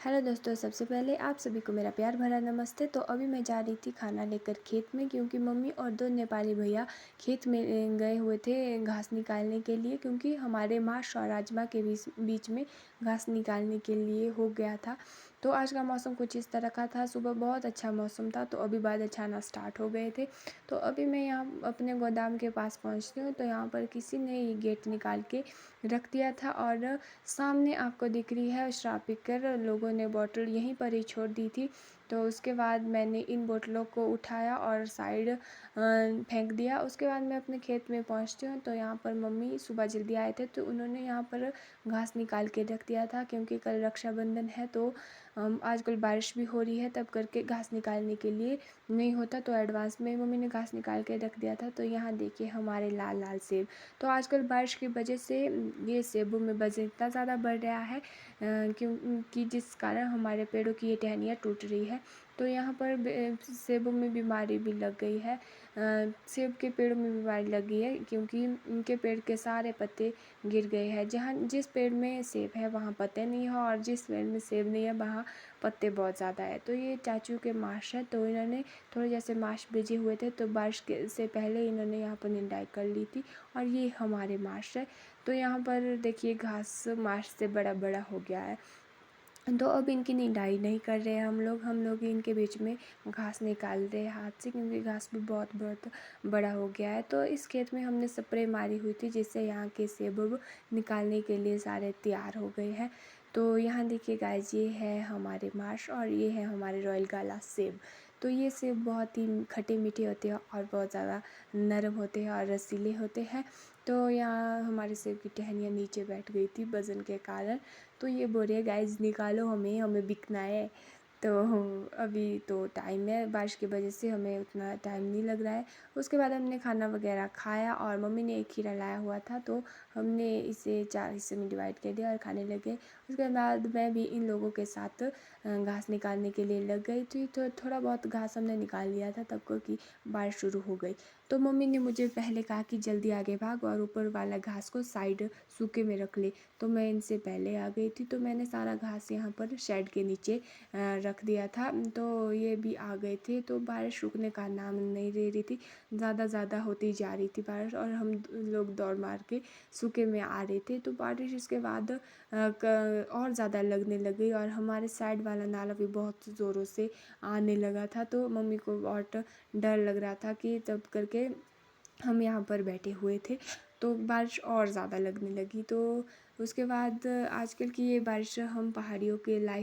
Hello दोस्तों, सबसे पहले आप सभी को मेरा प्यार भरा नमस्ते। तो अभी मैं जा रही थी खाना लेकर खेत में, क्योंकि मम्मी और दो नेपाली भैया खेत में गए हुए थे घास निकालने के लिए, क्योंकि हमारे माश और राजमा के बीच में घास निकालने के लिए हो गया था। तो आज का मौसम कुछ इस तरह का था। सुबह बहुत अच्छा मौसम था, तो अभी बादल छाना स्टार्ट हो गए थे। तो अभी मैं यहाँ अपने गोदाम के पास पहुँचती हूँ, तो यहाँ पर किसी ने ये गेट निकाल के रख दिया था और सामने आपको दिख रही है शराब पीकर लोगों ने बोतल यहीं पर ही छोड़ दी थी। तो उसके बाद मैंने इन बोतलों को उठाया और साइड फेंक दिया। उसके बाद मैं अपने खेत में पहुंचती हूँ, तो यहाँ पर मम्मी सुबह जल्दी आए थे, तो उन्होंने यहाँ पर घास निकाल के रख दिया था, क्योंकि कल रक्षाबंधन है। तो आजकल बारिश भी हो रही है, तब करके घास निकालने के लिए नहीं होता, तो एडवांस में मम्मी ने घास निकाल के रख दिया था। तो यहाँ देखिए हमारे लाल लाल सेब। तो आजकल बारिश की वजह से ये सेबों में वज़न इतना ज़्यादा बढ़ रहा है क्योंकि जिस कारण हमारे पेड़ों की ये टहनियाँ टूट रही है। तो यहाँ पर सेबों में बीमारी भी लग गई है। सेब के पेड़ों में बीमारी लग गई है, क्योंकि उनके पेड़ के सारे पत्ते गिर गए हैं। जिस पेड़ में सेब है वहाँ पत्ते नहीं है, और जिस पेड़ में सेब नहीं है वहाँ पत्ते बहुत ज़्यादा है। तो ये चाचू के माश है, तो इन्होंने थोड़े जैसे माश भेजे हुए थे, तो बारिश से पहले इन्होंने यहाँ पर निंदाई कर ली थी। और ये हमारे माश है। तो यहाँ पर देखिए घास माश से बड़ा बड़ा हो गया है। तो अब इनकी निदाई नहीं कर रहे हैं हम लोग इनके बीच में घास निकाल रहे हैं हाथ से, क्योंकि घास भी बहुत बहुत बड़ा हो गया है। तो इस खेत में हमने स्प्रे मारी हुई थी, जिससे यहाँ के सेब अब निकालने के लिए सारे तैयार हो गए हैं। तो यहाँ देखिए गाइस, ये है हमारे माश और ये है हमारे रॉयल गाला सेब। तो ये सेब बहुत ही खट्टे मीठे होते हैं और बहुत ज़्यादा नरम होते हैं और रसीले होते हैं। तो यहाँ हमारे सेब की टहनियाँ नीचे बैठ गई थी वज़न के कारण। तो ये बोल रही है गाइस निकालो, हमें बिकना है। तो अभी तो टाइम है, बारिश की वजह से हमें उतना टाइम नहीं लग रहा है। उसके बाद हमने खाना वगैरह खाया, और मम्मी ने एक खीरा लाया हुआ था, तो हमने इसे 4 हिस्से में डिवाइड कर दिया और खाने लगे। उसके बाद मैं भी इन लोगों के साथ घास निकालने के लिए लग गई थी। तो थोड़ा बहुत घास हमने निकाल लिया था तब को कि बारिश शुरू हो गई। तो मम्मी ने मुझे पहले कहा कि जल्दी आगे भाग और ऊपर वाला घास को साइड सूखे में रख ले। तो मैं इनसे पहले आ गई थी, तो मैंने सारा घास यहाँ पर शेड के नीचे रख दिया था। तो ये भी आ गए थे। तो बारिश रुकने का नाम नहीं ले रही थी, ज़्यादा होती जा रही थी बारिश, और हम लोग दौड़ मार के सूखे में आ रहे थे। तो बारिश इसके बाद और ज़्यादा लगने लग गई, और हमारे साइड वाला नाला भी बहुत ज़ोरों से आने लगा था। तो मम्मी को बहुत डर लग रहा था कि तब करके हम यहाँ पर बैठे हुए थे, तो बारिश और ज़्यादा लगने लगी। तो उसके बाद आजकल की ये बारिश हम पहाड़ियों के लाइफ